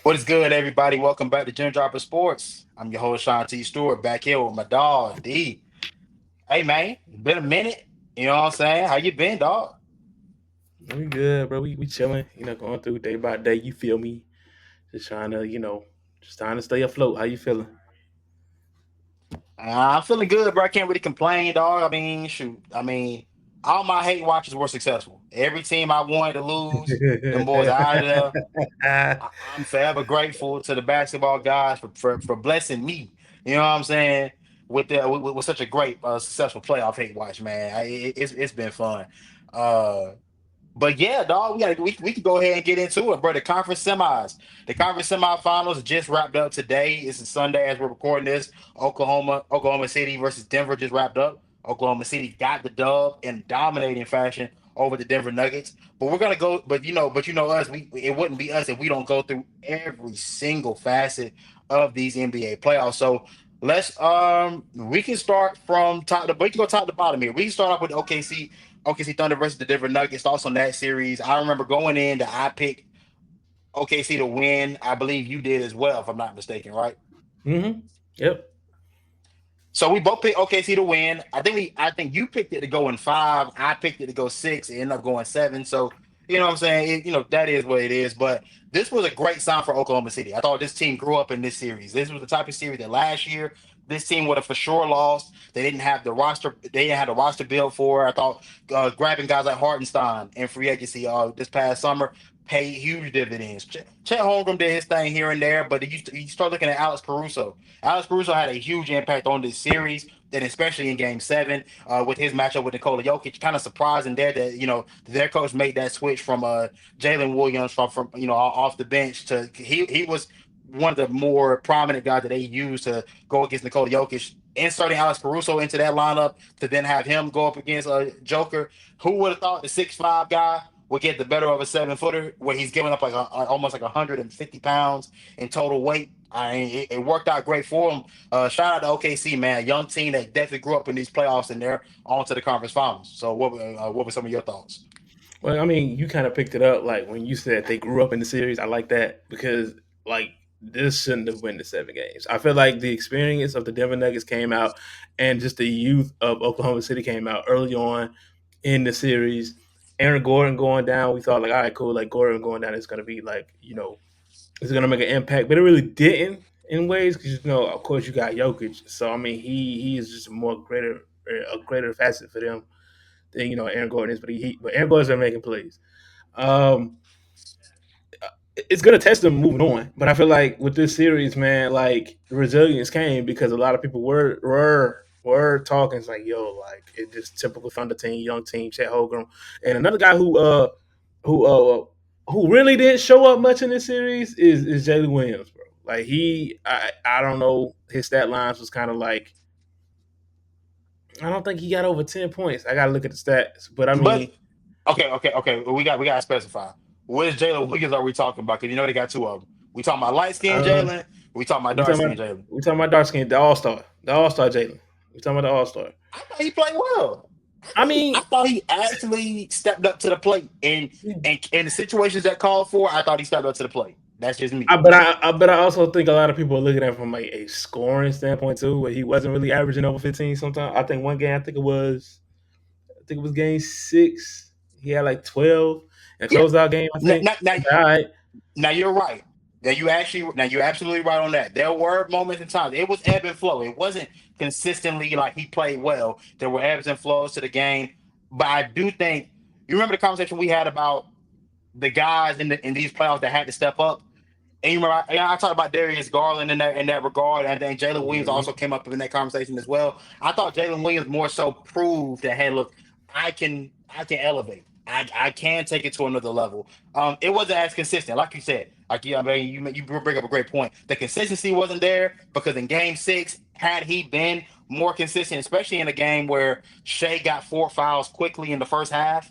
What is good, everybody? Welcome back to Gym Dropper Sports. I'm your host, Sean T. Stewart, back here with my dog, D. Hey, man, it's been a minute. You know what I'm saying? How you been, dog? We good, bro. We chilling, going through day by day. You feel me? Just trying to, just trying to stay afloat. How you feeling? I'm feeling good, bro. I can't really complain, dog. I mean, shoot. I mean, all my hate watches were successful. Every team I wanted to lose, them boys are out of there. I'm forever grateful to the basketball guys for blessing me. You know what I'm saying? With such a great successful playoff hate watch, man. It's been fun. Uh, But yeah, dog, we could go ahead and get into it, bro. The conference semifinals just wrapped up today. It's a Sunday as we're recording this. Oklahoma City versus Denver just wrapped up. Oklahoma City got the dub in dominating fashion over the Denver Nuggets. But we're gonna go, but you know us, we it wouldn't be us if we don't go through every single facet of these NBA playoffs. So we can start from we can go top to bottom here. We can start off with OKC Thunder versus the Denver Nuggets. Thoughts on that series? I remember going in that I picked OKC to win. I believe you did as well, if I'm not mistaken, right? Yep. So we both picked OKC to win. I think you picked it to go in five. I picked it to go six. It ended up going seven. So you know what I'm saying? That is what it is. But this was a great sign for Oklahoma City. I thought this team grew up in this series. This was the type of series that last year this team would have for sure lost. They didn't have the roster. They didn't have the roster built for. I thought grabbing guys like Hartenstein in free agency this past summer paid huge dividends. Chet Holmgren did his thing here and there, but you start looking at Alex Caruso. Alex Caruso had a huge impact on this series, and especially in Game Seven with his matchup with Nikola Jokic. Kind of surprising there that their coach made that switch from Jalen Williams from off the bench to he was one of the more prominent guys that they used to go against Nikola Jokic. Inserting Alex Caruso into that lineup to then have him go up against Joker. Who would have thought the 6'5" guy would get the better of a 7-footer where he's giving up like almost like 150 pounds in total weight. It worked out great for him. Shout out to OKC, man, young team that definitely grew up in these playoffs and they're on to the conference finals. So what were some of your thoughts? Well, I mean, you kind of picked it up like when you said they grew up in the series. I like that because like this shouldn't have won the 7 games. I feel like the experience of the Denver Nuggets came out, and just the youth of Oklahoma City came out early on in the series. Aaron Gordon going down, we thought like, all right, cool. Like Gordon going down is going to be like, it's going to make an impact, but it really didn't in ways because of course, you got Jokic. So I mean, he is just a greater facet for them than Aaron Gordon is, but Aaron Gordon's been making plays. Um, it's gonna test them moving on, but I feel like with this series, man, like the resilience came because a lot of people were talking. It's like, yo, like it just typical Thunder team, young team, Chet Holmgren, and another guy who who really didn't show up much in this series is Jalen Williams, bro. Like I don't know, his stat lines was kind of like, I don't think he got over 10 points. I gotta look at the stats, but I But mean, okay. We got to specify. Which Jalen Williams are we talking about? Because they got two of them. We talking about light skinned uh, Jalen. We talking about we dark talking skinned about Jalen. we talking about dark skin, the All Star Jalen. We talking about the All Star. I thought he played well. I I mean, thought he actually stepped up to the plate and in the situations that called for. I thought he stepped up to the plate. That's just me. but I also think a lot of people are looking at it from like a scoring standpoint too, where he wasn't really averaging over 15. Sometimes I think one game, I think it was game 6. He had like 12 in a Yeah. closeout game. I Now, think. now, now, All right. now you're right. Now you're absolutely right on that. There were moments in time. It was ebb and flow. It wasn't consistently like he played well. There were ebbs and flows to the game. But I do think you remember the conversation we had about the guys in these playoffs that had to step up. And you remember, I talked about Darius Garland in that regard. And I think Jalen Williams Mhm. also came up in that conversation as well. I thought Jalen Williams more so proved that, hey, look, I can elevate. I can take it to another level. It wasn't as consistent, like you said. Like I mean, you bring up a great point. The consistency wasn't there because in Game 6, had he been more consistent, especially in a game where Shea got 4 fouls quickly in the first half,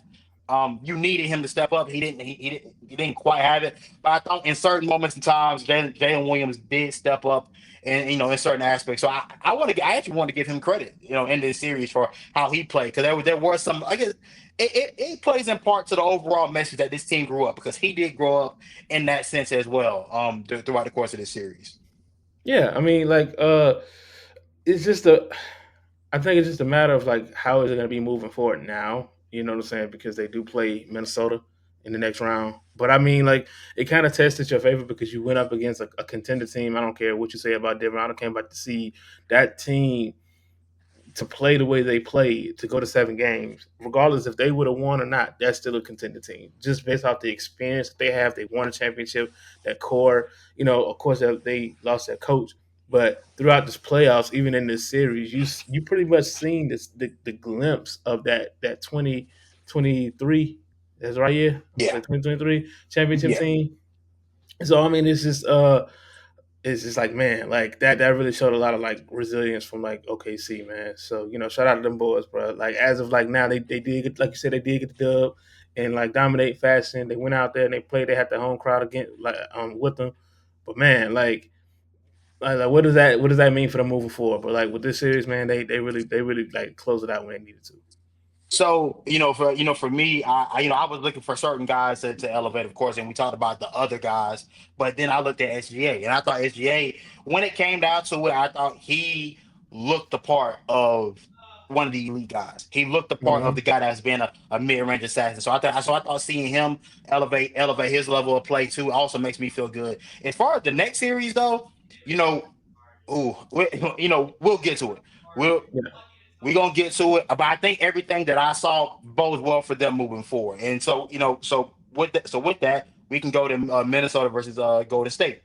You needed him to step up. He didn't quite have it. But I thought in certain moments and times, Jalen Williams did step up, and in certain aspects. So I actually want to give him credit, in this series for how he played, because there were some. I guess it plays in part to the overall message that this team grew up, because he did grow up in that sense as well. Throughout the course of this series. Yeah, I mean, like, it's just a. I think it's just a matter of like how is it going to be moving forward now. You know what I'm saying? Because they do play Minnesota in the next round. But I mean, like, it kind of tested your favor because you went up against a contender team. I don't care what you say about Denver. I don't care about to see that team to play the way they played to go to 7 games, regardless if they would have won or not, that's still a contender team. Just based off the experience that they have, they won a championship. That core, of course, they lost their coach, but throughout this playoffs, even in this series, you pretty much seen the glimpse of that 2023. That's right, yeah, Yeah, 2023 championship yeah. team. So I mean, it's just like, man, like that really showed a lot of like resilience from like OKC, man. So shout out to them boys, bro. Like as of like now, they did get, like you said, they did get the dub and like dominate fashion. They went out there and they played. They had the home crowd again, like with them. But man, like what does that mean for them moving forward? But like with this series, man, they really like closed it out when they needed to. So, for me, I was looking for certain guys to elevate, of course, and we talked about the other guys, but then I looked at SGA, and I thought SGA, when it came down to it, I thought he looked the part of one of the elite guys. He looked the part of the Mm-hmm. guy that's been a mid-range assassin. So I thought seeing him elevate his level of play too also makes me feel good. As far as the next series, though, you know, ooh, we'll get to it. We'll Yeah. we're gonna get to it, but I think everything that I saw bodes well for them moving forward. And so, with that, we can go to Minnesota versus Golden State,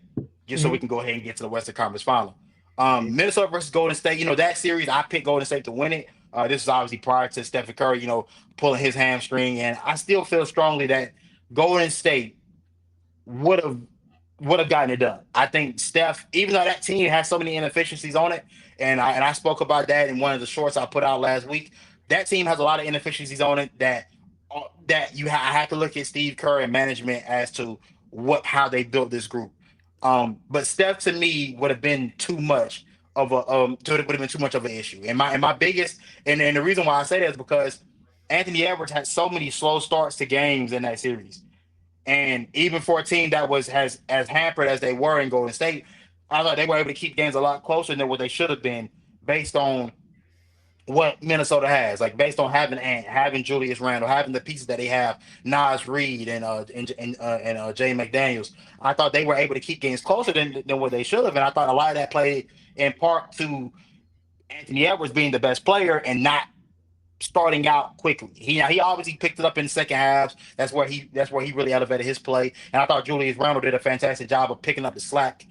just so we Mm-hmm. can go ahead and get to the Western Conference Final. Yeah. Minnesota versus Golden State. That series I picked Golden State to win it. This is obviously prior to Stephen Curry, pulling his hamstring, and I still feel strongly that Golden State would have gotten it done. I think Steph, even though that team has so many inefficiencies on it, and I spoke about that in one of the shorts I put out last week. That team has a lot of inefficiencies on it I have to look at Steve Kerr and management as to how they built this group. But Steph to me would have been too much of a would have been too much of an issue. And my biggest and the reason why I say that is because Anthony Edwards had so many slow starts to games in that series. And even for a team that was as hampered as they were in Golden State, I thought they were able to keep games a lot closer than what they should have been, based on what Minnesota has, like based on having Ant, having Julius Randle, having the pieces that they have, Nas Reed and Jay McDaniels. I thought they were able to keep games closer than what they should have, and I thought a lot of that played in part to Anthony Edwards being the best player and not starting out quickly. He obviously picked it up in the second halves. That's where he really elevated his play. And I thought Julius Randle did a fantastic job of picking up the slack.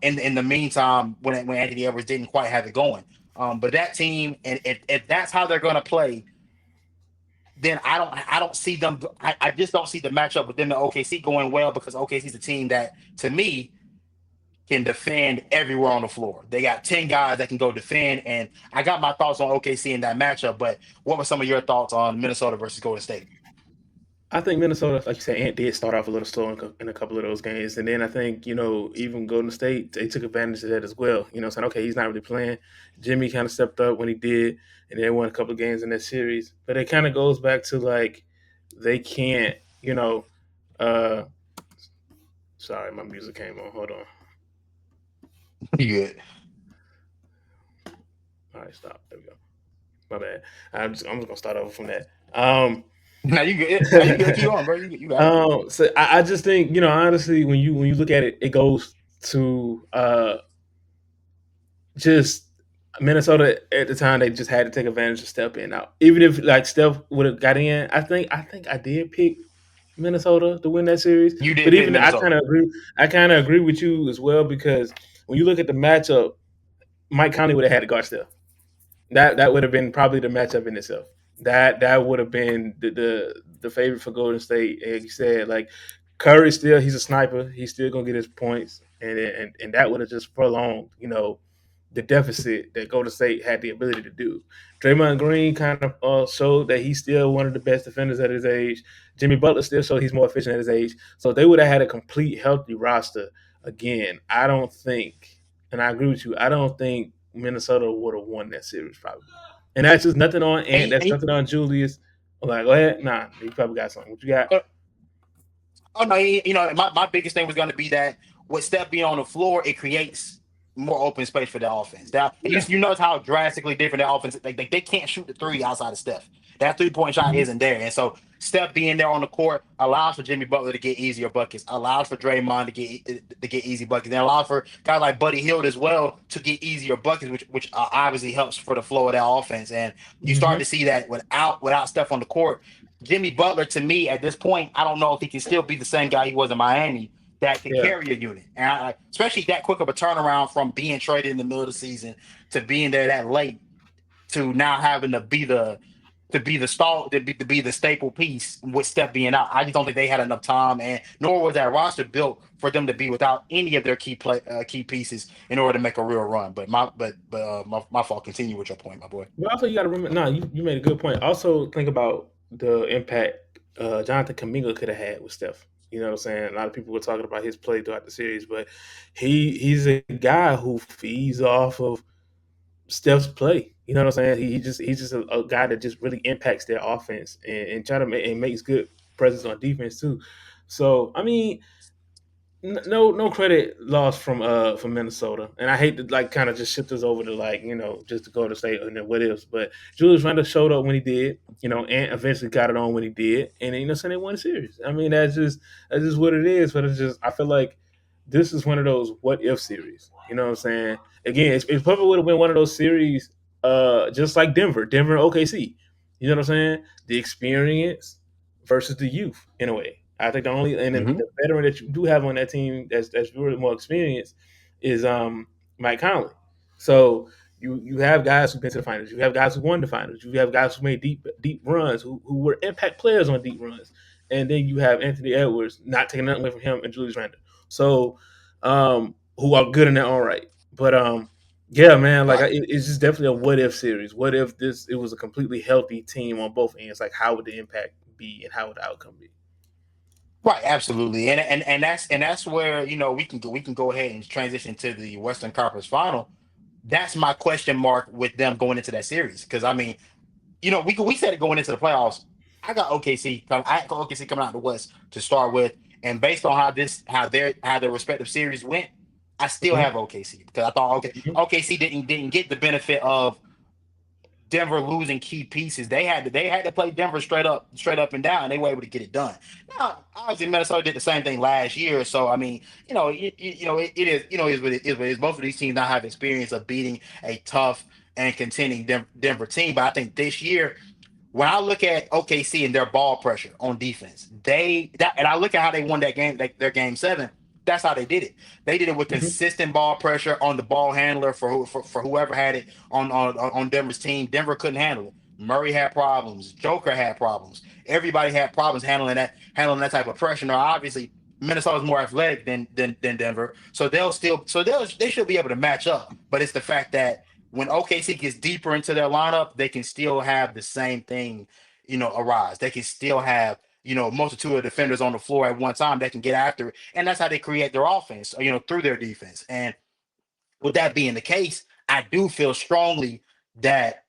In the meantime, when Anthony Edwards didn't quite have it going. But that team, and if that's how they're going to play, then I don't see them. I just don't see the matchup with them and OKC going well, because OKC is a team that, to me, can defend everywhere on the floor. They got 10 guys that can go defend. And I got my thoughts on OKC in that matchup, but what were some of your thoughts on Minnesota versus Golden State? I think Minnesota, like you said, Ant did start off a little slow in a couple of those games, and then I think even Golden State they took advantage of that as well. Saying okay, he's not really playing. Jimmy kind of stepped up when he did, and they won a couple of games in that series. But it kind of goes back to like they can't, uh, sorry, my music came on. Hold on. You good? All right, stop. There we go. My bad. I'm just gonna start over from that. Um, Now you good. Now you good. Keep on, bro. You got it. so I just think honestly when you look at it, it goes to just Minnesota at the time. They just had to take advantage of Steph in out. Even if like Steph would have got in, I think I did pick Minnesota to win that series. You But did pick even I Minnesota. kind of agree. I kind of agree with you as well because when you look at the matchup, Mike Conley would have had to guard Steph. That would have been probably the matchup in itself. That would have been the favorite for Golden State. Like you said, like Curry still he's a sniper. He's still gonna get his points, and that would have just prolonged, the deficit that Golden State had the ability to do. Draymond Green kind of showed that he's still one of the best defenders at his age. Jimmy Butler still showed he's more efficient at his age. So if they would have had a complete healthy roster again, I don't think, and I agree with you, I don't think Minnesota would have won that series probably. And that's just nothing on Ant. And, That's and nothing on Julius. I'm like, go ahead. Nah, you probably got something. What you got? oh no, my biggest thing was going to be that with Steph being on the floor, it creates more open space for the offense. Now, and Yeah. you notice how drastically different the offense. They can't shoot the three outside of Steph. That 3 point shot Mhm. isn't there, and so Steph being there on the court allows for Jimmy Butler to get easier buckets, allows for Draymond to get easy buckets, and allows for guys like Buddy Hield as well to get easier buckets, which obviously helps for the flow of that offense. And you start Mhm. to see that without Steph on the court, Jimmy Butler, to me, at this point, I don't know if he can still be the same guy he was in Miami that can Yeah. carry a unit. And especially that quick of a turnaround from being traded in the middle of the season to being there that late to now having to be the stall to be the staple piece with Steph being out. I just don't think they had enough time, and nor was that roster built for them to be without any of their key pieces in order to make a real run. But my fault. Continue with your point, my boy. But also, you got to remember. No, you made a good point. Also, think about the impact Jonathan Kaminga could have had with Steph. You know what I'm saying? A lot of people were talking about his play throughout the series, but he's a guy who feeds off of Steph's play. You know what I'm saying? He's just a guy that just really impacts their offense and try to and makes good presence on defense too. So I mean, no credit lost from Minnesota, and I hate to like kind of just shift us over to like just to go to state and then what ifs, but Julius Randle showed up when he did, and eventually got it on when he did, and so they won the series. I mean that's just what it is, but it's just I feel like this is one of those what if series. You know what I'm saying? Again, it's probably would have been one of those series, just like Denver and OKC. You know what I'm saying? The experience versus the youth in a way. I think the only and then Hmm. the veteran that you do have on that team that's really more experienced is Mike Conley. So you have guys who've been to the finals. You have guys who won the finals. You have guys who made deep runs, who were impact players on deep runs. And then you have Anthony Edwards, not taking nothing away from him, and Julius Randle. So who are good in their own right. But yeah, man, like Right. it's just definitely a what if series. What if this it was a completely healthy team on both ends? Like how would the impact be, and how would the outcome be? Right, absolutely, and that's where we can go ahead and transition to the Western Conference Final. That's my question mark with them going into that series because I mean, we said it going into the playoffs. I got OKC coming out of the West to start with, and based on how their respective series went, I still Mhm, have OKC because I thought mhm, OKC didn't get the benefit of Denver losing key pieces. They had to play Denver straight up and down. And they were able to get it done. Now, obviously, Minnesota did the same thing last year. So I mean, it is is what it is. But it's both of these teams now have experience of beating a tough and contending Denver team. But I think this year when I look at OKC and their ball pressure on defense, and I look at how they won that game, like their game seven. That's how they did it. They did it with mhm. consistent ball pressure on the ball handler for whoever had it on Denver's team. Denver couldn't handle it. Murray had problems. Joker had problems. Everybody had problems handling that type of pressure. Now, obviously, Minnesota's more athletic than Denver, so they should be able to match up. But it's the fact that when OKC gets deeper into their lineup, they can still have the same thing, arise. They can still have, multitude of defenders on the floor at one time that can get after it. And that's how they create their offense, through their defense. And with that being the case, I do feel strongly that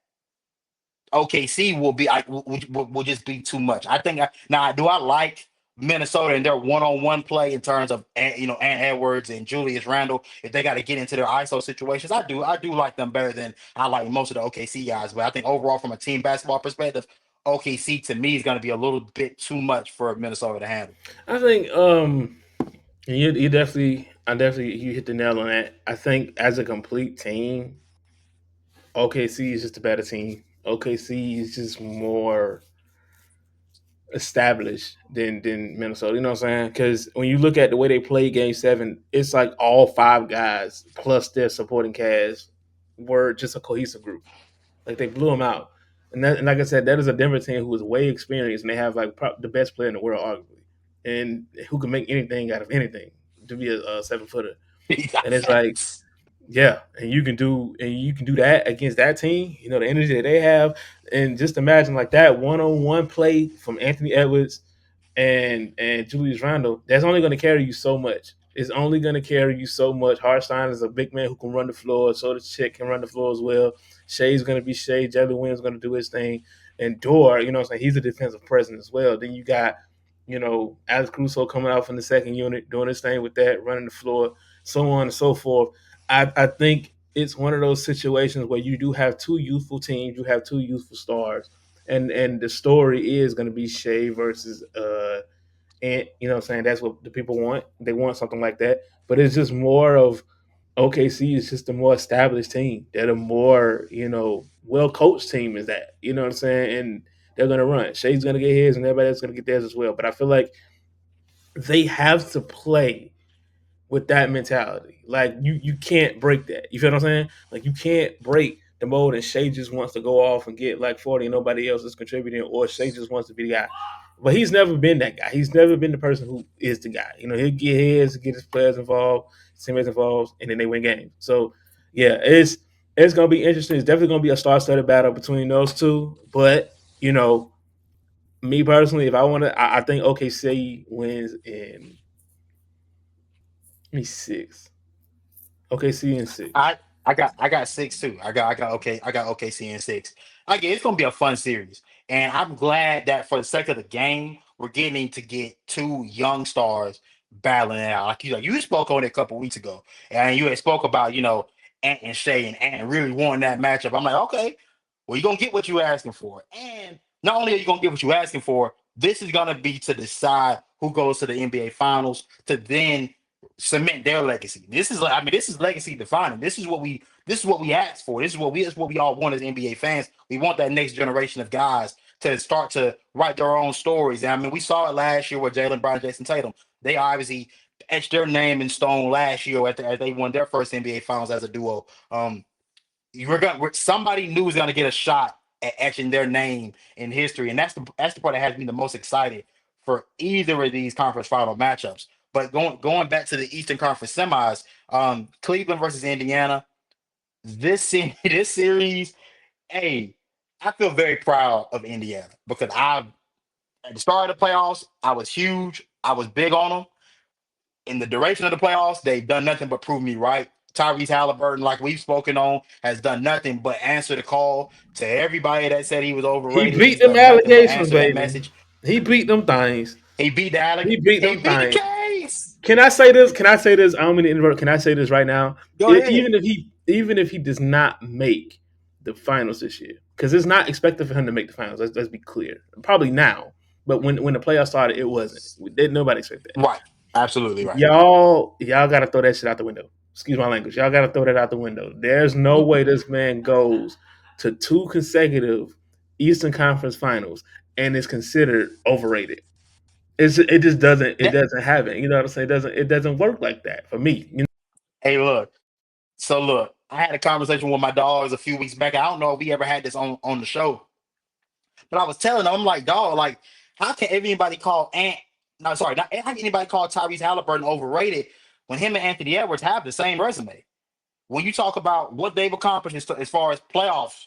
OKC will just be too much. I think now do I like Minnesota and their one-on-one play in terms of Ant Edwards and Julius Randle if they got to get into their ISO situations. I do like them better than I like most of the OKC guys. But I think overall from a team basketball perspective, OKC to me is going to be a little bit too much for Minnesota to handle. I think you definitely I definitely you hit the nail on that. I think as a complete team, OKC is just a better team. OKC is just more established than Minnesota. You know what I'm saying? Because when you look at the way they played Game Seven, it's like all five guys plus their supporting cast were just a cohesive group. Like they blew them out. And like I said, that is a Denver team who is way experienced and they have like the best player in the world, arguably, and who can make anything out of anything to be a 7 footer. And it's like Facts. Yeah, and you can do that against that team. You know the energy that they have, and just imagine like that one on one play from Anthony Edwards and Julius Randle. That's only going to carry you so much. It's only going to carry you so much. Harstein is a big man who can run the floor. So the chick can run the floor as well. Shea's going to be Shea. Jalen Williams going to do his thing, and Dor, you know, what I'm saying he's a defensive presence as well. Then you got Alex Caruso coming out from the second unit doing his thing with that, running the floor, so on and so forth. I think it's one of those situations where you do have two youthful teams, you have two youthful stars, and the story is going to be Shea versus and you know what I'm saying that's what the people want. They want something like that, but it's just more of OKC is just a more established team. They're a more well coached team is that you know what I'm saying, and they're going to run. Shea's going to get his, and everybody else is going to get theirs as well. But I feel like they have to play with that mentality. Like you can't break that. You feel what I'm saying? Like you can't break the mold and Shea just wants to go off and get like 40 and nobody else is contributing, or Shea just wants to be the guy. But he's never been that guy. He's never been the person who is the guy. He'll get his players involved, his teammates involved, and then they win games. So yeah, it's gonna be interesting. It's definitely gonna be a star-studded battle between those two. But me personally, if I want to, I think OKC wins in me six. OKC in six. I got six too. I got OKC in six. Again, it's gonna be a fun series, and I'm glad that for the sake of the game, we're getting to get two young stars battling it out. Like you spoke on it a couple weeks ago, and you had spoke about Ant and Shay and Ant really wanting that matchup. I'm like, okay, well you're gonna get what you're asking for, and not only are you gonna get what you're asking for, this is gonna be to decide who goes to the NBA Finals to then cement their legacy. This is legacy defining. This is what we asked for. This is what we all want as NBA fans. We want that next generation of guys to start to write their own stories. And I mean, we saw it last year with Jalen Brown and Jason Tatum. They obviously etched their name in stone last year as they won their first NBA Finals as a duo. Somebody new is gonna get a shot at etching their name in history, and that's the part that has me the most excited for either of these conference final matchups. But going back to the Eastern Conference semis, Cleveland versus Indiana. This series, hey, I feel very proud of Indiana because at the start of the playoffs, I was huge. I was big on them in the duration of the playoffs, they've done nothing but prove me right. Tyrese Halliburton, like we've spoken on, has done nothing but answer the call to everybody that said he was He overrated. beat He's them done nothing but allegations, answer that baby. message. He beat them things. He beat the He beat he them beat the things. case. Can I say this? Can I say this? I don't mean to interrupt. Can I say this right now? Go ahead. Even if he does not make the finals this year, because it's not expected for him to make the finals. Let's be clear. Probably now, but when the playoffs started, it wasn't. Didn't nobody expect that. Right. Absolutely right. Y'all gotta throw that shit out the window. Excuse my language. Y'all gotta throw that out the window. There's no way this man goes to two consecutive Eastern Conference Finals and is considered overrated. It just That, doesn't happen. You know what I'm saying? It doesn't work like that for me. hey, look. So look, I had a conversation with my dogs a few weeks back. I don't know if we ever had this on the show, but I was telling them, I'm like, dog, like, how can anybody call Ant? No, sorry, not how can anybody call Tyrese Halliburton overrated when him and Anthony Edwards have the same resume? When you talk about what they've accomplished as far as playoffs,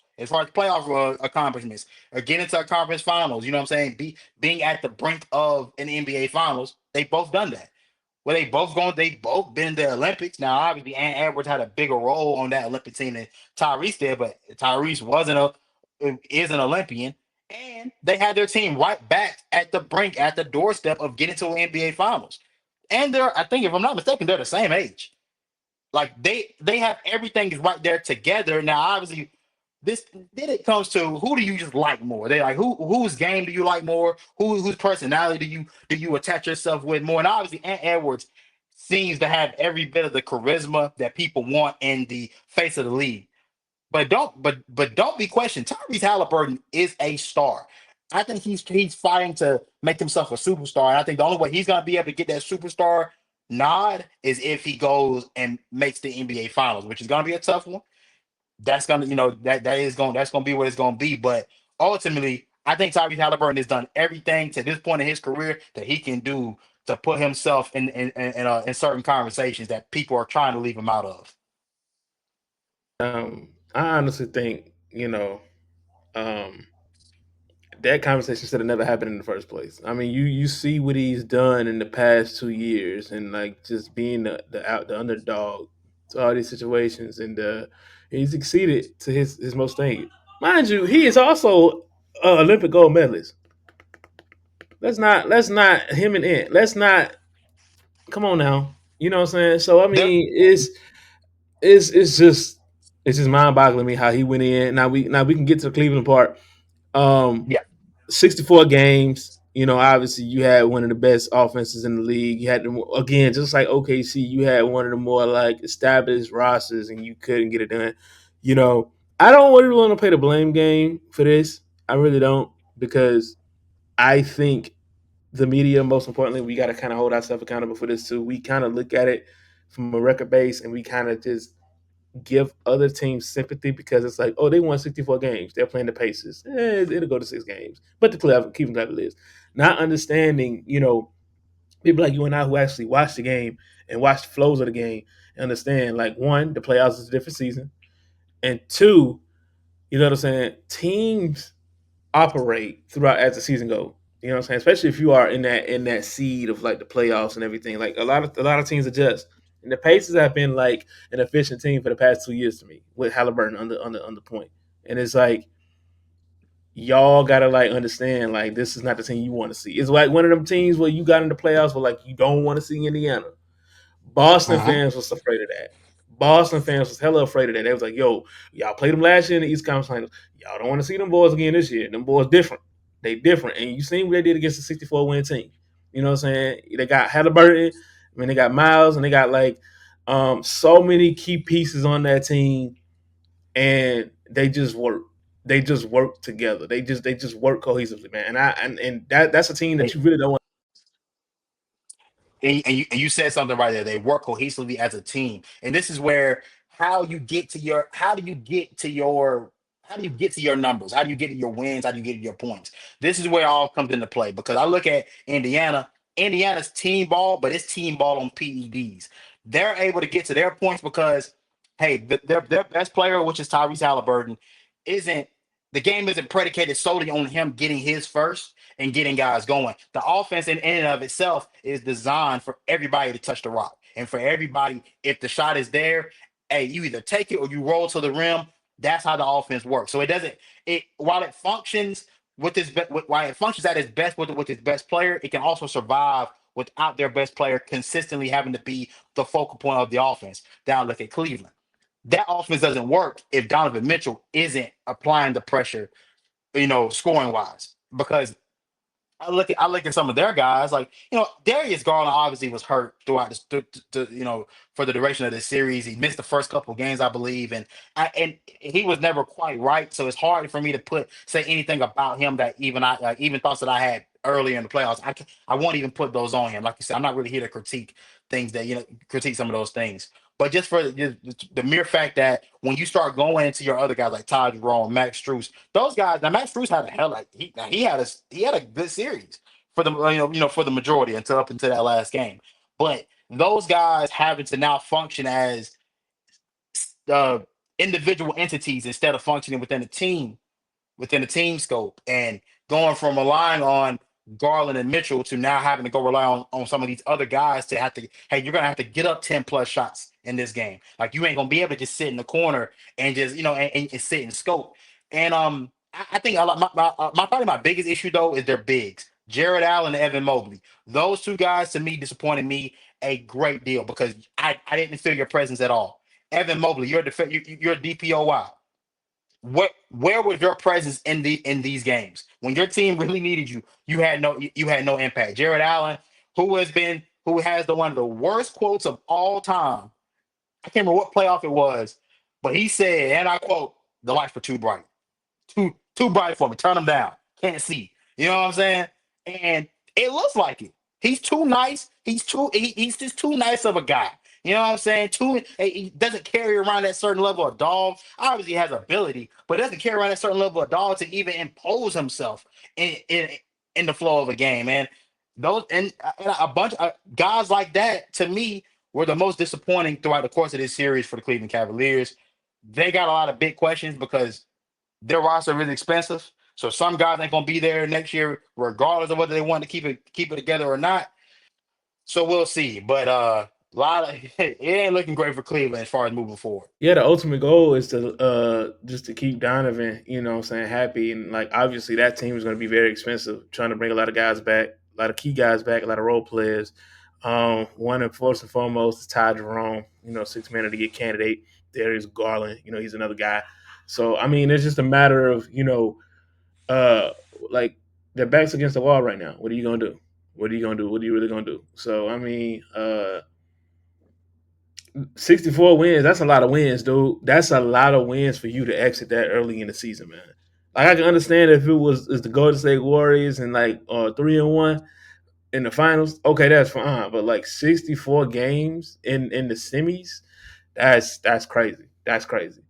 accomplishments, or getting to a conference finals, you know what I'm saying? Being at the brink of an NBA finals, they've both done that. Well, they both been in the Olympics. Now, obviously, Ant Edwards had a bigger role on that Olympic team than Tyrese did, but Tyrese wasn't a is an Olympian, and they had their team right back at the brink, at the doorstep of getting to an NBA Finals. And I think, if I'm not mistaken, they're the same age. Like they have everything is right there together. Now, obviously, this then it comes to who do you just like more? They like whose game do you like more? Whose personality do you attach yourself with more? And obviously, Ant Edwards seems to have every bit of the charisma that people want in the face of the league. But don't be questioned. Tyrese Halliburton is a star. I think he's fighting to make himself a superstar. And I think the only way he's gonna be able to get that superstar nod is if he goes and makes the NBA finals, which is gonna be a tough one. That's gonna, that's gonna be what it's gonna be. But ultimately, I think Tyrese Halliburton has done everything to this point in his career that he can do to put himself in certain conversations that people are trying to leave him out of. I honestly think um, that conversation should have never happened in the first place. I mean, you see what he's done in the past 2 years, and like just being the underdog to all these situations, and he's exceeded to his most thing. Mind you, he is also Olympic gold medalist. Let's not him and it. Let's not come on now. You know what I'm saying? So I There, mean, it's just mind boggling me how he went in. Now we can get to the Cleveland part. Um, yeah. 64 games. Obviously you had one of the best offenses in the league. You had them again, just like OKC. You had one of the more like established rosters, and you couldn't get it done. You know, I don't really want to play the blame game for this. I really don't, because I think the media, most importantly, we got to kind of hold ourselves accountable for this too. We kind of look at it from a record base, and we kind of just give other teams sympathy because it's like, oh, they won 64 games. They're playing the Pacers. It'll go to 6 games. But the Cleveland Cavaliers, not understanding, people like you and I who actually watch the game and watch the flows of the game and understand, like, one, the playoffs is a different season. And two, you know what I'm saying? Teams operate throughout as the season goes. You know what I'm saying? Especially if you are in that seed of like the playoffs and everything. Like a lot of teams adjust. And the Pacers have been like an efficient team for the past 2 years to me with Halliburton on the point. And it's like y'all gotta like understand like this is not the team you want to see. It's like one of them teams where you got in the playoffs where like you don't want to see Indiana. Boston Uh-huh. fans was afraid of that. Boston fans was hella afraid of that. They was like, "Yo, y'all played them last year in the East Conference Finals. Y'all don't want to see them boys again this year. Them boys different. They different." And you seen what they did against the 64 win team. You know what I'm saying? They got Halliburton. I mean, they got Miles, and they got like so many key pieces on that team, and they just work. They just work together. They just work cohesively, man. And that's a team that you really don't want. And you said something right there. They work cohesively as a team, and this is where how do you get to your numbers? How do you get to your wins? How do you get to your points? This is where it all comes into play because I look at Indiana. Indiana's team ball, but it's team ball on PEDs. They're able to get to their points because hey, their best player, which is Tyrese Halliburton, isn't the game isn't predicated solely on him getting his first and getting guys going. The offense in and of itself is designed for everybody to touch the rock. And for everybody, if the shot is there, hey, you either take it or you roll to the rim. That's how the offense works. So it doesn't it while it functions while it functions at its best with its best player, it can also survive without their best player consistently having to be the focal point of the offense. Now look at Cleveland. That offense doesn't work if Donovan Mitchell isn't applying the pressure, scoring wise. Because I look at some of their guys like Darius Garland obviously was hurt throughout this for the duration of this series. He missed the first couple of games, I believe, and he was never quite right. So it's hard for me to say anything about him that even thoughts that I had earlier in the playoffs. I won't even put those on him. Like you said, I'm not really here to things that critique some of those things. But just for the mere fact that when you start going into your other guys like Todd Jerome, Max Strus, those guys. Now Max Strus had a hell like he had a good series for the for the majority until up until that last game. But those guys having to now function as uh, individual entities instead of functioning within the team scope and going from relying on Garland and Mitchell to now having to go rely on some of these other guys to have to, hey, you're gonna have to get up 10 plus shots in this game. Like you ain't gonna be able to just sit in the corner and just and sit and scope. And I think probably my biggest issue though is their bigs. Jared Allen and Evan Mobley. Those two guys to me disappointed me a great deal because I didn't feel your presence at all. Evan Mobley, you're a DPOY. Where was your presence in these games when your team really needed you? You had no impact. Jared Allen, who has the one of the worst quotes of all time. I can't remember what playoff it was, but he said, and I quote, "The lights were too bright." Too bright for me. Turn him down. Can't see. You know what I'm saying? And it looks like it. He's too nice. He's just too nice of a guy. You know what I'm saying? He doesn't carry around that certain level of dog. Obviously, he has ability, but doesn't carry around that certain level of dog to even impose himself in the flow of a game. Man, and a bunch of guys like that to me were the most disappointing throughout the course of this series for the Cleveland Cavaliers. they got a lot of big questions because their roster is expensive. So some guys ain't gonna be there next year, regardless of whether they want to keep it together or not. So we'll see. But a lot of it ain't looking great for Cleveland as far as moving forward. Yeah, the ultimate goal is to just to keep Donovan, you know what I'm saying, happy. And like obviously that team is gonna be very expensive, trying to bring a lot of guys back, a lot of key guys back, a lot of role players. One and first and foremost is Ty Jerome, you know, six man of the year candidate. Darius Garland, you know, he's another guy. So I mean, it's just a matter of, uh like their backs against the wall right now. What are you gonna do? What are you gonna do? What are you really gonna do? So I mean, 64 wins, that's a lot of wins, dude. That's a lot of wins for you to exit that early in the season, man. Like I can understand if it was the Golden State Warriors and like 3-1 in the finals, okay, that's fine. But like 64 games in the semis, that's crazy. That's crazy.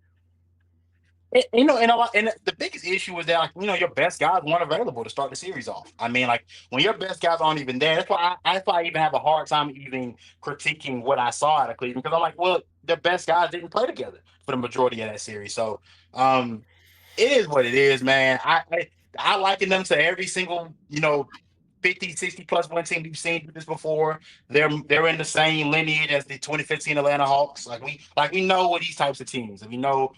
And the biggest issue is that like your best guys weren't available to start the series off. I mean, like when your best guys aren't even there, that's why I even have a hard time even critiquing what I saw out of Cleveland because I'm like, well, the best guys didn't play together for the majority of that series. So um, it is what it is, man. I liken them to every single 50, 60 plus one team we've seen do this before. They're in the same lineage as the 2015 Atlanta Hawks. Like we know what these types of teams, and we know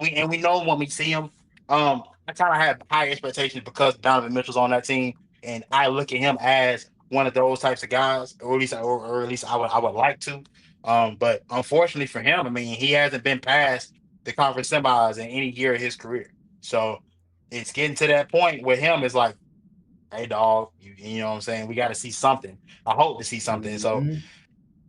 we know when we see them. I kind of have high expectations because Donovan Mitchell's on that team, and I look at him as one of those types of guys, or at least I would like to. But unfortunately for him, I mean, he hasn't been past the conference semis in any year of his career. So it's getting to that point with him. It's like, hey, dog, you know what I'm saying? We got to see something. I hope to see something. So Mhm.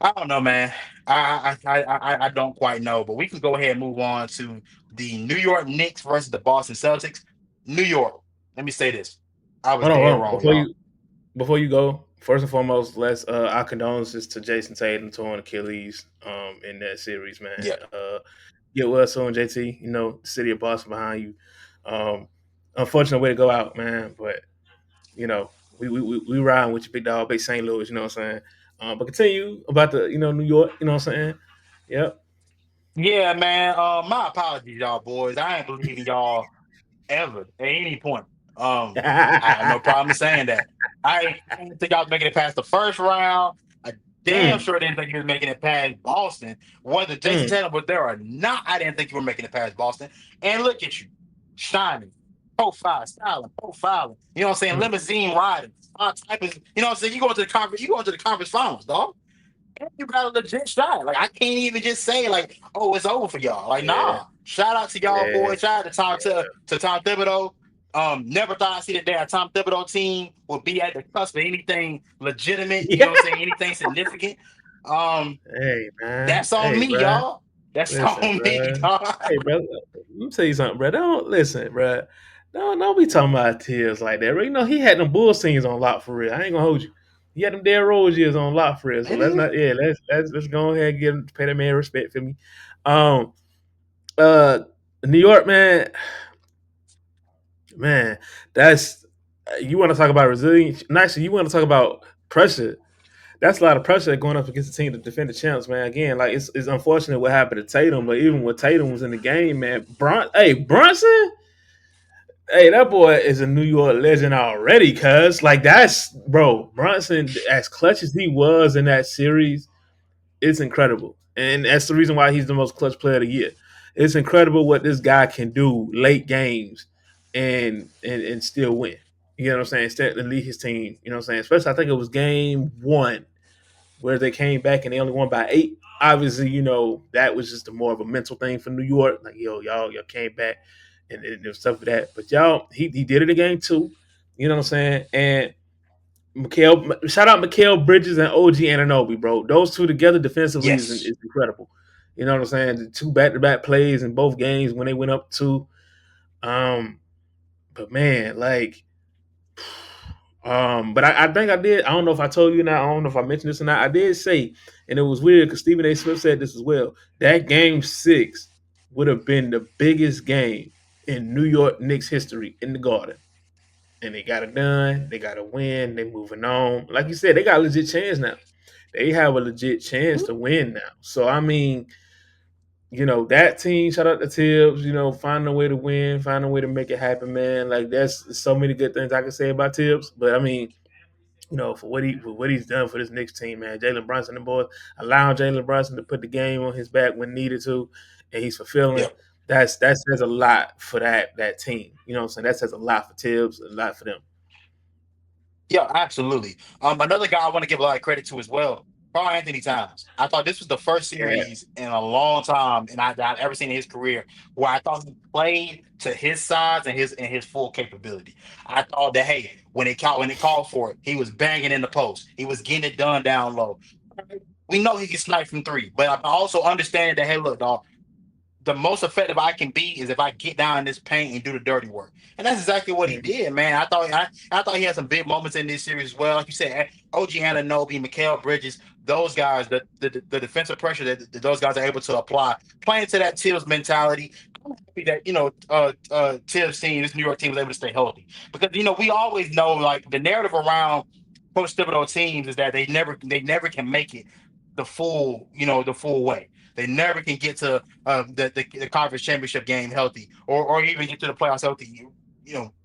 I don't know, man. I don't quite know, but we can go ahead and move on to the New York Knicks versus the Boston Celtics. New York. Let me say this. I was dead Hold on. wrong, y'all. Before you go, first and foremost, let's our condolences to Jason Tatum torn Achilles in that series, man. Yeah. Get well soon, JT. You know, the city of Boston behind you. Um, unfortunate way to go out, man. But you know, we riding with you, big dog, big St. Louis. You know what I'm saying? But continue about the New York. You know what I'm saying? Yep. Yeah, man. My apologies, y'all boys. I ain't believing y'all ever at any point. I have no problem saying that. I didn't think I was making it past the first round. I damn mm, sure didn't think you was making it past Boston. Whether Jason mm, Tatum was there or not, I didn't think you were making it past Boston. And look at you, shining, profiling. You know what I'm saying? mm. Limousine riding, all type of. You know what I'm saying? You going to the conference finals, dog. And you got a legit shot. Like I can't even just say like, oh, it's over for y'all. Like, Yeah, nah. Shout out to y'all yeah, boys. Shout out to Tom Thibodeau. Never thought I'd see the day a Tom Thibodeau team would be at the cusp of anything legitimate. You yeah. know what I'm saying? Anything significant. Um, Hey man, that's on hey me, bro. y'all. That's Listen, on me, bro. dog. Hey, bro. Let me tell you something, bro. Don't listen, bro. Don't be talking about tears like that. Bro. You know he had them bull scenes on lock for real. I ain't gonna hold you. He had them dead Rose years on lock for real. So let's Man, not. Yeah, let's go ahead and give him pay that man respect for me. Um. Uh. New York, man. That's you want to talk about resilience. Actually, you want to talk about pressure. That's a lot of pressure going up against the team to defend the champs, man. Again, like it's unfortunate what happened to Tatum, but even when Tatum was in the game, man, Brunson, hey, that boy is a New York legend already, cuz like that's bro, Brunson, as clutch as he was in that series, it's incredible. And that's the reason why he's the most clutch player of the year. It's incredible what this guy can do late games and still win. You know what I'm saying? Instead to lead his team, you know what I'm saying? Especially I think it was game one where they came back and they only won by 8. Obviously, that was just a more of a mental thing for New York. Like, yo, y'all came back and there's stuff for that. But y'all, he did it again too. You know what I'm saying? And shout out Mikael Bridges and OG Ananobi, bro. Those two together defensively yes. is incredible. You know what I'm saying? The two back to back plays in both games when they went up two. Um, but man, like but I think I did. I don't know if I told you or not. I don't know if I mentioned this or not. I did say, and it was weird because Stephen A. Smith said this as well. That game 6 would have been the biggest game in New York Knicks history in the Garden, and they got it done. They got a win. They moving on. Like you said, they got a legit chance now. They have a legit chance to win now. So I mean, that team. Shout out to Tibbs. Finding a way to win, finding a way to make it happen, man. Like there's so many good things I can say about Tibbs, but I mean, for what he's done for this Knicks team, man. Jalen Brunson and boys allowing Jalen Brunson to put the game on his back when needed to, and he's fulfilling. Yeah. That says a lot for that team. You know what I'm saying? That says a lot for Tibbs, a lot for them. Yeah, absolutely. Another guy I want to give a lot of credit to as well, Carl Anthony Towns. I thought this was the first Yeah. series in a long time, and that I've ever seen in his career where I thought he played to his size and his full capability. I thought that hey, when it called for it, he was banging in the post. He was getting it done down low. We know he can snipe from three, but I also understand that hey, look, dog, the most effective I can be is if I get down in this paint and do the dirty work. And that's exactly what he Mhm. did, man. I thought he had some big moments in this series as well. Like you said, OG Anunoby, Mikal Bridges, those guys, the defensive pressure that those guys are able to apply, playing to that Tibbs mentality. I'm happy that Tibbs team, this New York team, was able to stay healthy because we always know like the narrative around Coach Thibodeau teams is that they never can make it the full way. They never can get to the conference championship game healthy, or even get to the playoffs healthy,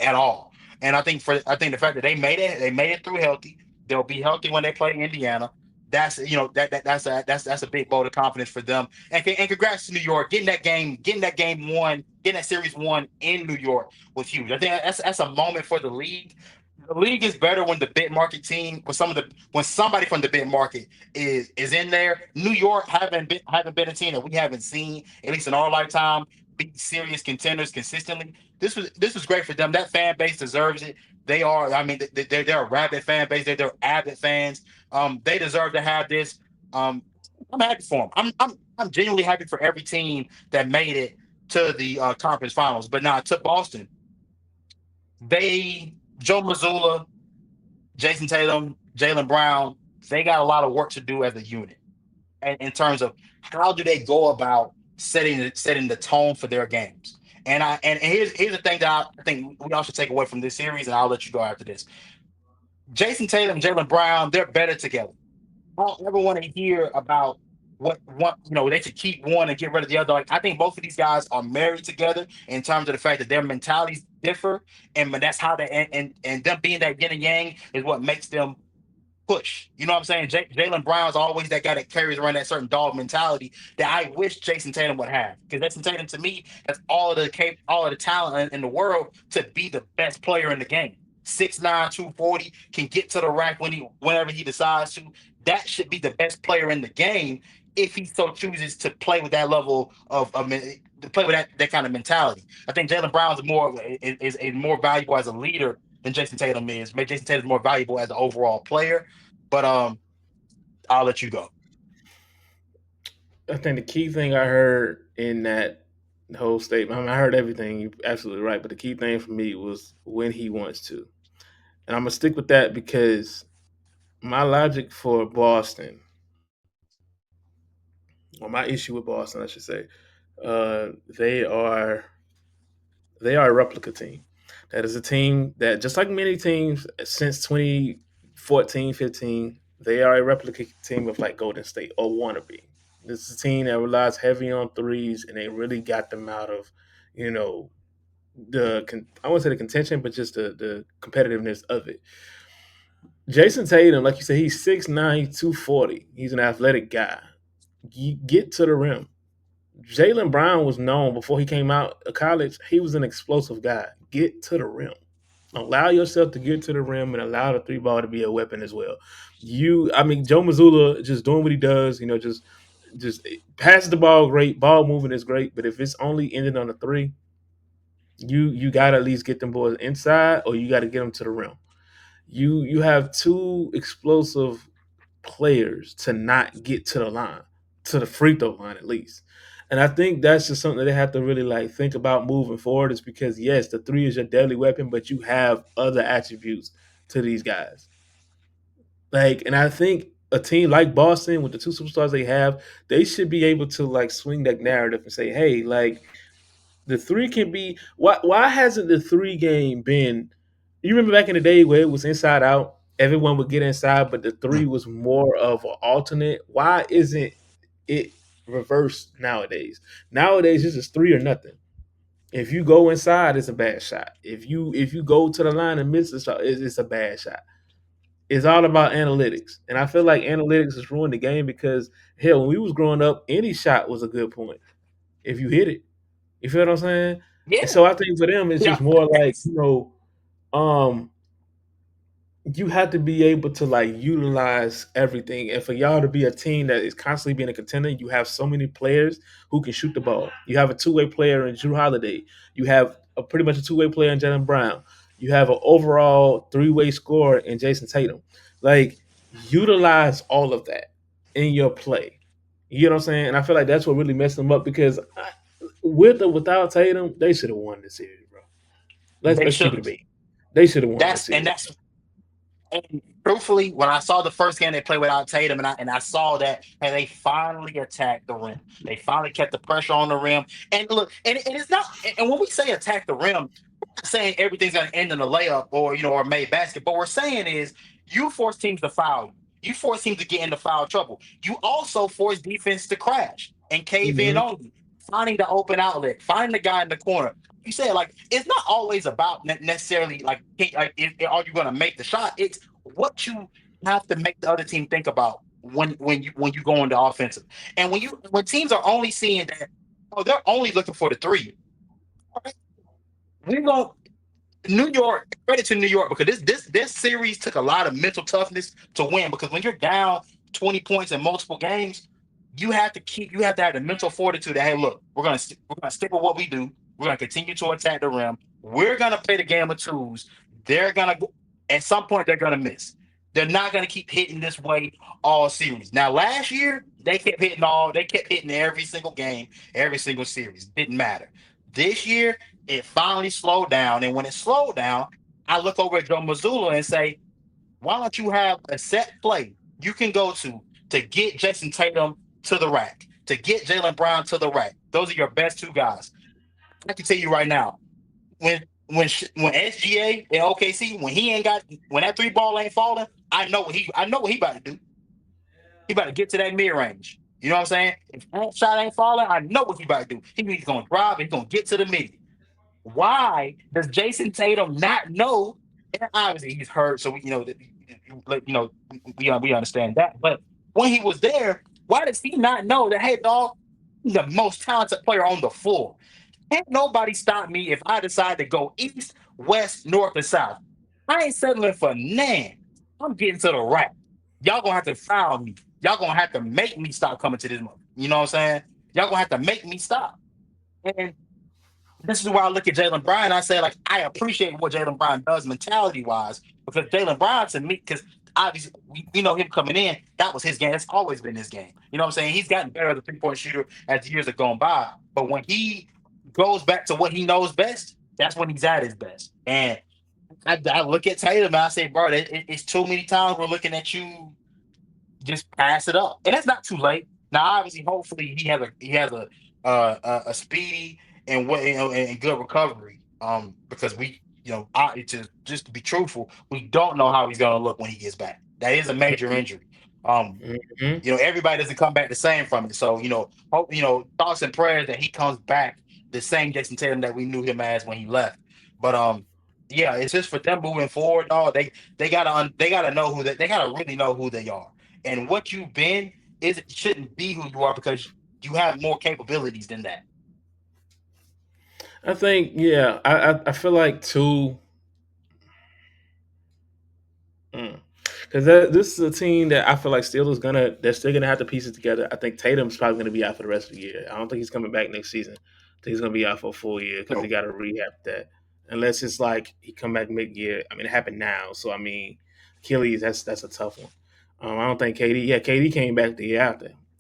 at all. And I think the fact that they made it through healthy. They'll be healthy when they play Indiana. That's a big vote of confidence for them. And congrats to New York getting that game won, getting that series won in New York was huge. I think that's a moment for the league. The league is better when the bid market team, when somebody from the bid market is in there. New York haven't been a team that we haven't seen at least in our lifetime be serious contenders consistently. This was great for them. That fan base deserves it. They are. I mean, they're a rabid fan base. They're avid fans. They deserve to have this. Um, I'm happy for them. I'm genuinely happy for every team that made it to the conference finals. But now to Boston, Joe Mazzulla, Jason Tatum, Jalen Brown, they got a lot of work to do as a unit, and in terms of how do they go about setting the tone for their games. And here's the thing that I think we all should take away from this series, and I'll let you go after this. Jason Tatum, Jalen Brown, they're better together. I don't ever want to hear about what one, they should keep one and get rid of the other. Like I think both of these guys are married together in terms of the fact that their mentalities differ, and that's how they and them being that yin and yang is what makes them push. You know what I'm saying? Jalen Brown's always that guy that carries around that certain dog mentality that I wish Jason Tatum would have. Because Jason Tatum to me has all of the talent in the world to be the best player in the game. 6'9", 240, can get to the rack whenever he decides to. That should be the best player in the game if he so chooses to play with that level to play with that kind of mentality. I think Jalen Brown's is more valuable as a leader than Jason Tatum is. Jason Tatum is more valuable as an overall player. But I'll let you go. I think the key thing I heard in that whole statement, I mean, I heard everything. You're absolutely right, but the key thing for me was when he wants to, and I'm gonna stick with that because my logic for Boston, or my issue with Boston, I should say, uh, they are they are a replica team. That is a team that, just like many teams since 2014, 15, they are a replica team of like Golden State or wannabe. This is a team that relies heavy on threes, and they really got them out of, you know, I won't say the contention, but just the competitiveness of it. Jason Tatum, like you said, he's 6'9", 240. He's an athletic guy. You get to the rim. Jalen Brown was known before he came out of college. He was an explosive guy. Get to the rim. Allow yourself to get to the rim and allow the three ball to be a weapon as well. I mean, Joe Mazzulla just doing what he does. Just passes the ball great. Ball moving is great, but if it's only ended on a three, you got to at least get them boys inside, or you got to get them to the rim. You have two explosive players to not get to the line, to the free throw line at least. And I think that's just something that they have to really like think about moving forward. Is because yes, the three is your deadly weapon, but you have other attributes to these guys. Like, and I think a team like Boston with the two superstars they have, they should be able to like swing that narrative and say, hey, like the three can be. Why hasn't the three game been? You remember back in the day where it was inside out, everyone would get inside, but the three was more of an alternate. Why isn't it? reversed nowadays. Nowadays, it's just three or nothing. If you go inside, it's a bad shot. If you go to the line and miss a shot, it's a bad shot. It's all about analytics, and I feel like analytics has ruined the game because hell, when we was growing up, any shot was a good point if you hit it. You feel what I'm saying? And Yeah, so I think for them, it's yeah. just more like um, you have to be able to like utilize everything. And for y'all to be a team that is constantly being a contender, you have so many players who can shoot the ball. You have a two-way player in Drew Holiday. You have a pretty much a two-way player in Jalen Brown. You have an overall three-way scorer in Jason Tatum. Like utilize all of that in your play. You know what I'm saying? And I feel like that's what really messed them up because with or without Tatum, they should have won the series, bro. Let's They let's keep it a should. beat. They should have won that That's and series. that's And truthfully, when I saw the first game they played without Tatum, and I saw that, and they finally attacked the rim. They finally kept the pressure on the rim. And look, and it's not. And when we say attack the rim, we're not saying everything's going to end in a layup or or made basket. But we're saying is you force teams to foul you. You force teams to get into foul trouble. You also force defense to crash and cave in Hmm. on you, finding the open outlet, finding the guy in the corner. You said like it's not always about necessarily like are you going to make the shot? It's what you have to make the other team think about when you go into offensive. And when teams are only seeing that, oh, they're only looking for the three. All right, we going New York, credit to New York because this series took a lot of mental toughness to win because when you're down 20 points in multiple games, you have to have the mental fortitude that hey, look, we're gonna stick with what we do. We're gonna continue to attack the rim. We're gonna play the game of twos. They're gonna go at some point they're gonna miss. They're not gonna keep hitting this way all series. Now last year they kept hitting every single game, every single series. Didn't matter. This year it finally slowed down. And when it slowed down, I look over at Joe Mazzulla and say, why don't you have a set play you can go to get Jason Tatum to the rack, to get Jalen Brown to the rack? Those are your best two guys. I can tell you right now, when SGA and OKC, when that three ball ain't falling, I know what he about to do. He about to get to that mid range. You know what I'm saying? If that shot ain't falling, I know what he about to do. He's gonna drive and he's gonna get to the mid. Why does Jason Tatum not know? And obviously he's hurt, so we understand that. But when he was there, why does he not know that? Hey, dog, he's the most talented player on the floor. Can't nobody stop me if I decide to go east, west, north, or south. I ain't settling for nan. I'm getting to the rack. Y'all gonna have to foul me. Y'all gonna have to make me stop coming to this month. You know what I'm saying? Y'all gonna have to make me stop. And this is why I look at Jalen Brown. I say, like, I appreciate what Jalen Brown does mentality wise because Jalen Brown to me, because obviously we know him coming in, that was his game. That's always been his game. You know what I'm saying? He's gotten better as a 3-point shooter as the years have gone by. But when he goes back to what he knows best, that's when he's at his best. And I look at Tatum and I say, bro, it's too many times we're looking at you just pass it up, and that's not too late. Now, obviously, hopefully, he has a speedy and and good recovery. Because just to be truthful, we don't know how he's going to look when he gets back. That is a major injury. Um, Hmm. everybody doesn't come back the same from it. So, hope thoughts and prayers that he comes back the same Jason Tatum that we knew him as when he left. But yeah, it's just for them moving forward. Oh, they gotta know they gotta really know who they are and what you've been is shouldn't be who you are because you have more capabilities than that. I think yeah, I feel like too. Because this is a team that I feel like they're still gonna have to piece it together. I think Tatum's probably gonna be out for the rest of the year. I don't think he's coming back next season. I think he's gonna be out for a full year because they No. got to rehab that. Unless it's like he come back mid year. I mean, it happened now, so I mean, Achilles that's a tough one. I don't think KD. Yeah, KD came back the year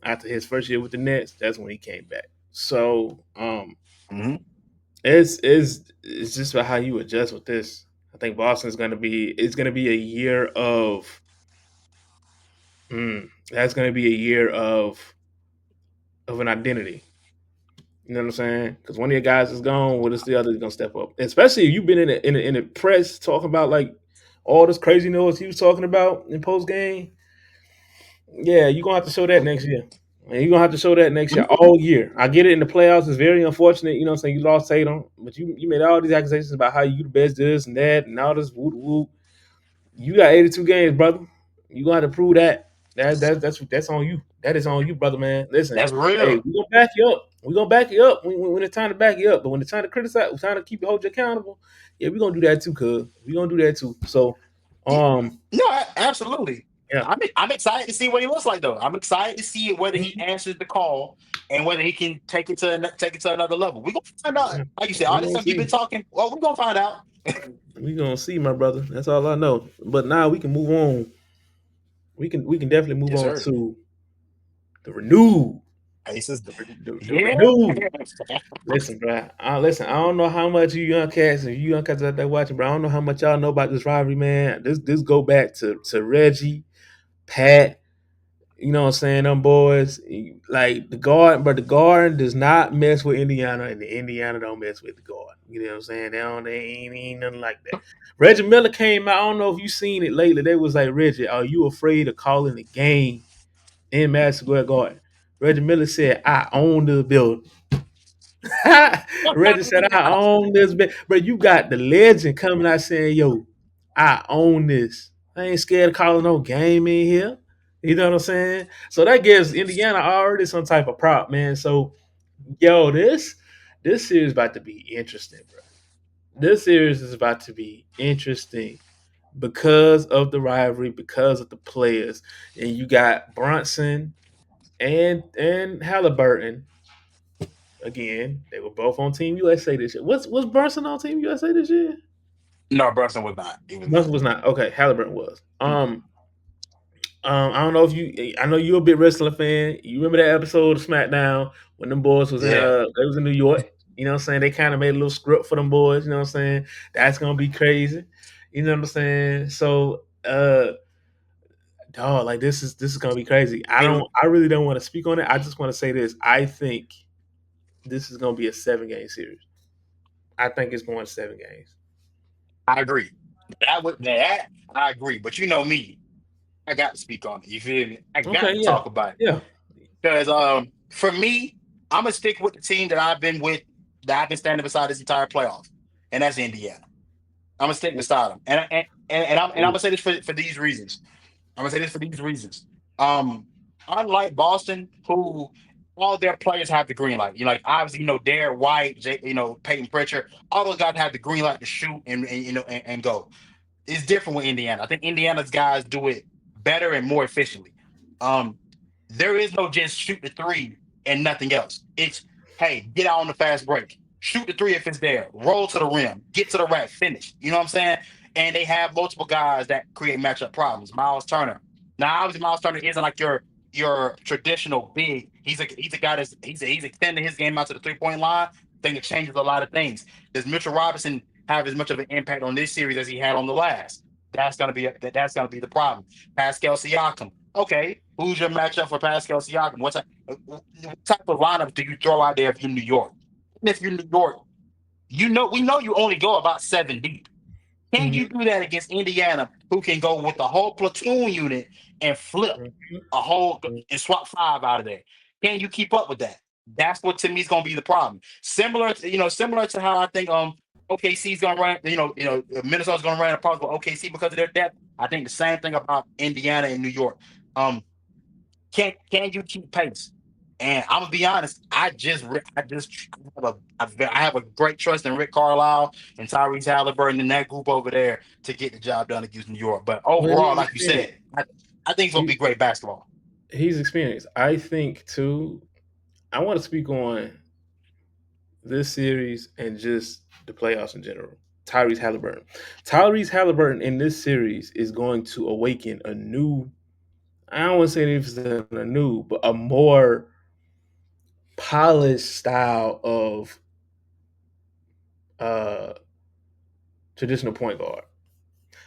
after his first year with the Nets. That's when he came back. So Hmm. it's just about how you adjust with this. I think Boston's gonna be a year of that's going to be a year of an identity. You know what I'm saying? Because one of your guys is gone, what is the other going to step up? Especially if you've been in the press talking about like all this crazy noise he was talking about in post game. Yeah, you're gonna have to show that next year. And you're gonna have to show that next year, all year. I get it in the playoffs. It's very unfortunate, you know what I'm saying? You lost Tatum, but you made all these accusations about how you the best this and that and all this woo woo. You got 82 games, brother. You gonna have to prove that. That's on you. That is on you, brother, man. Listen, That's hey, real. we gonna back you up. We gonna back you up when it's time to back you up. But when it's time to criticize, when it's time to keep you hold you accountable, yeah, we gonna do that too, cuz. We gonna do that too. So Yeah. um No, absolutely. yeah. I'm excited to see what he looks like though. I'm excited to see whether he Mhm. answers the call and whether he can take it to another level. We're gonna find out. Yeah. Like you said, all We this gonna time you've been see. talking. Well, we're gonna find out. We gonna see, my brother. That's all I know. But now we can move on. We can definitely move Yes, on sir. to the renewed. Aces. The Yeah. renewed. Listen, bro. Listen, I don't know how much you young cats and you young cats out there watching, bro. I don't know how much y'all know about this rivalry, man. This go back to Reggie, Pat. You know what I'm saying? Them boys, like the guard, but the guard does not mess with Indiana, and the Indiana don't mess with the guard. You know what I'm saying? They ain't nothing like that. Reggie Miller came out. I don't know if you seen it lately. They was like, Reggie, are you afraid of calling the game in Madison Square Garden? Reggie Miller said, I own the building. Reggie said, I own this. But you got the legend coming out saying, yo, I own this. I ain't scared of calling no game in here. You know what I'm saying? So that gives Indiana already some type of prop, man. So, yo, this series about to be interesting, bro. This series is about to be interesting because of the rivalry, because of the players. And you got Brunson and Halliburton again. They were both on Team USA this year. Was Brunson on Team USA this year? No, Brunson was not. He was not. Brunson was not. Okay, Halliburton was. I don't know if you. I know you're a big wrestling fan. You remember that episode of SmackDown when them boys was in Yeah. they was in New York. You know what I'm saying? They kind of made a little script for them boys. You know what I'm saying? That's gonna be crazy. You know what I'm saying? So, dog, like this is gonna be crazy. It, I really don't want to speak on it. I just want to say this. I think this is gonna be a 7 game series. I think it's going 7 games. I agree. That I agree. But you know me, I got to speak on it. You feel me? I got Okay, to yeah, talk about it yeah. because for me, I'm gonna stick with the team that I've been with, that I've been standing beside this entire playoff, and that's Indiana. I'm gonna stick beside them, and I'm Ooh. gonna say this for these reasons. I'm gonna say this for these reasons. Um, Unlike Boston, who all their players have the green light. You know, like obviously, Derek White, Peyton Pritchard, all those guys have the green light to shoot and go. It's different with Indiana. I think Indiana's guys do it better and more efficiently. Um, there is no just shoot the three and nothing else. It's hey, get out on the fast break, shoot the three if it's there, roll to the rim, get to the rack, finish. You know what I'm saying? And they have multiple guys that create matchup problems. Miles Turner. Now, obviously, Miles Turner isn't like your traditional big. He's a guy he's extending his game out to the 3 point line. I think it changes a lot of things. Does Mitchell Robinson have as much of an impact on this series as he had on the last? That's gonna be the problem. Pascal Siakam. Okay, who's your matchup for Pascal Siakam? What type of lineup do you throw out there if you're New York? And if you're New York, we know you only go about 7 deep. Can Mhm. you do that against Indiana, who can go with the whole platoon unit and flip a whole Mhm. and swap five out of there? Can you keep up with that? That's what to me is going to be the problem. Similar to how I think OKC is going to run. Minnesota's going to run a problem with OKC because of their depth. I think the same thing about Indiana and New York. Um, can you keep pace? And I'm gonna be honest, I just I have a great trust in Rick Carlisle and Tyrese Halliburton and that group over there to get the job done against New York. But Well, overall, he's like you said, experienced. I think it's gonna He, be great basketball. he's experienced. I think too. I want to speak on this series and just the playoffs in general. Tyrese Halliburton. Tyrese Halliburton in this series is going to awaken a new. I don't want to say it's a new, but a more polished style of uh traditional point guard.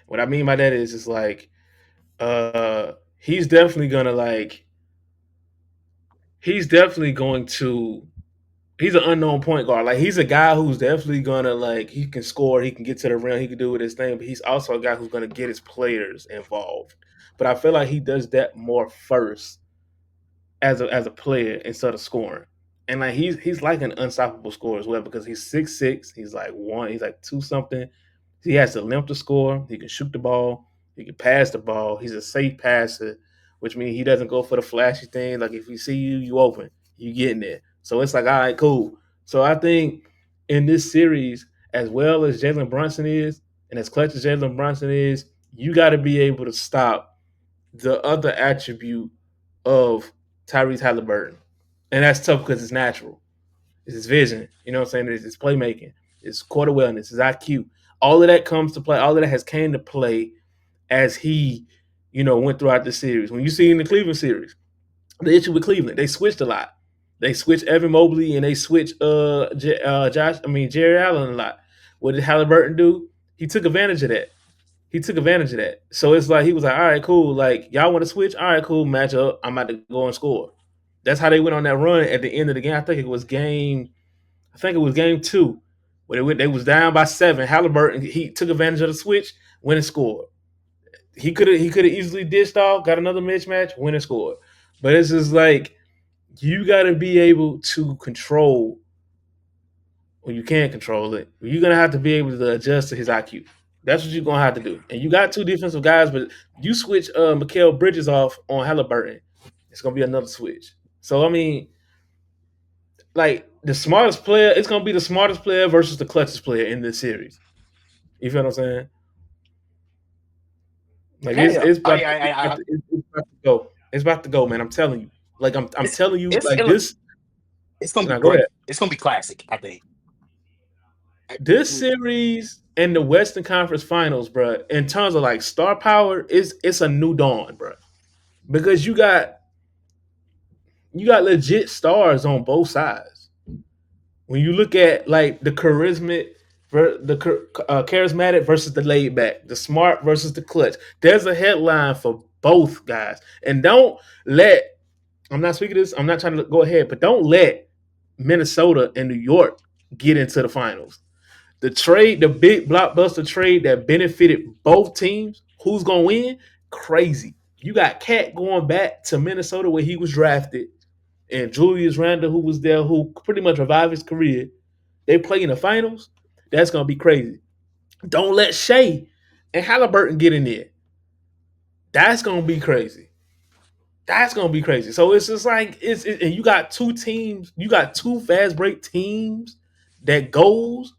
What I mean by that is, it's like he's definitely gonna like he's definitely going to he's an unknown point guard. Like he's a guy who's definitely gonna like he can score, he can get to the rim, he can do his thing, but he's also a guy who's gonna get his players involved. But I feel like he does that more first as a player instead of scoring. And like he's like an unstoppable scorer as well because he's 6'6", he's like two something. He has the limp to score. He can shoot the ball. He can pass the ball. He's a safe passer, which means he doesn't go for the flashy thing. Like if he see you, you open, you getting there. So it's like, all right, cool. So I think in this series, as well as Jalen Brunson is, and as clutch as Jalen Brunson is, you got to be able to stop the other attribute of Tyrese Halliburton. And that's tough because it's natural. It's his vision. You know what I'm saying? It's his playmaking. It's court awareness. His IQ. All of that comes to play. All of that has came to play as he, went throughout the series. When you see in the Cleveland series, the issue with Cleveland, they switched a lot. They switched Evan Mobley and they switched Jerry Allen a lot. What did Halliburton do? He took advantage of that. So it's like he was like, all right, cool. Like y'all want to switch? All right, cool. Match up. I'm about to go and score. That's how they went on that run at the end of the game. I think it was game two, where they was down by 7. Halliburton he took advantage of the switch, went and scored. He could have easily dished off, got another mismatch, went and scored. But it's just like you got to be able to control when you can't control it. You're gonna have to be able to adjust to his IQ. That's what you're gonna have to do. And you got two defensive guys, but you switch Mikal Bridges off on Halliburton, it's gonna be another switch. So I mean, like the smartest player, it's gonna be the smartest player versus the clutchest player in this series. You feel what I'm saying? Like it's Hell, it's oh about yeah, to, it's about to go. It's about to go, man. I'm telling you. Like I'm it's telling you, it's like this. it's gonna be Now go ahead. great. It's gonna be classic. I think. This series and the Western Conference Finals, bro, in terms of like star power, it's a new dawn, bro. Because you got legit stars on both sides. When you look at like the charismatic versus the laid back, the smart versus the clutch, there's a headline for both guys. And don't let I'm not speaking this. I'm not trying to go ahead, but don't let Minnesota and New York get into the finals. The big blockbuster trade that benefited both teams, who's gonna win? Crazy. You got Cat going back to Minnesota where he was drafted, and Julius Randle, who was there, who pretty much revived his career. They play in the finals. That's gonna be crazy. Don't let Shea and Halliburton get in there. That's gonna be crazy. That's gonna be crazy. So it's just like and you got two teams, you got two fast break teams that goes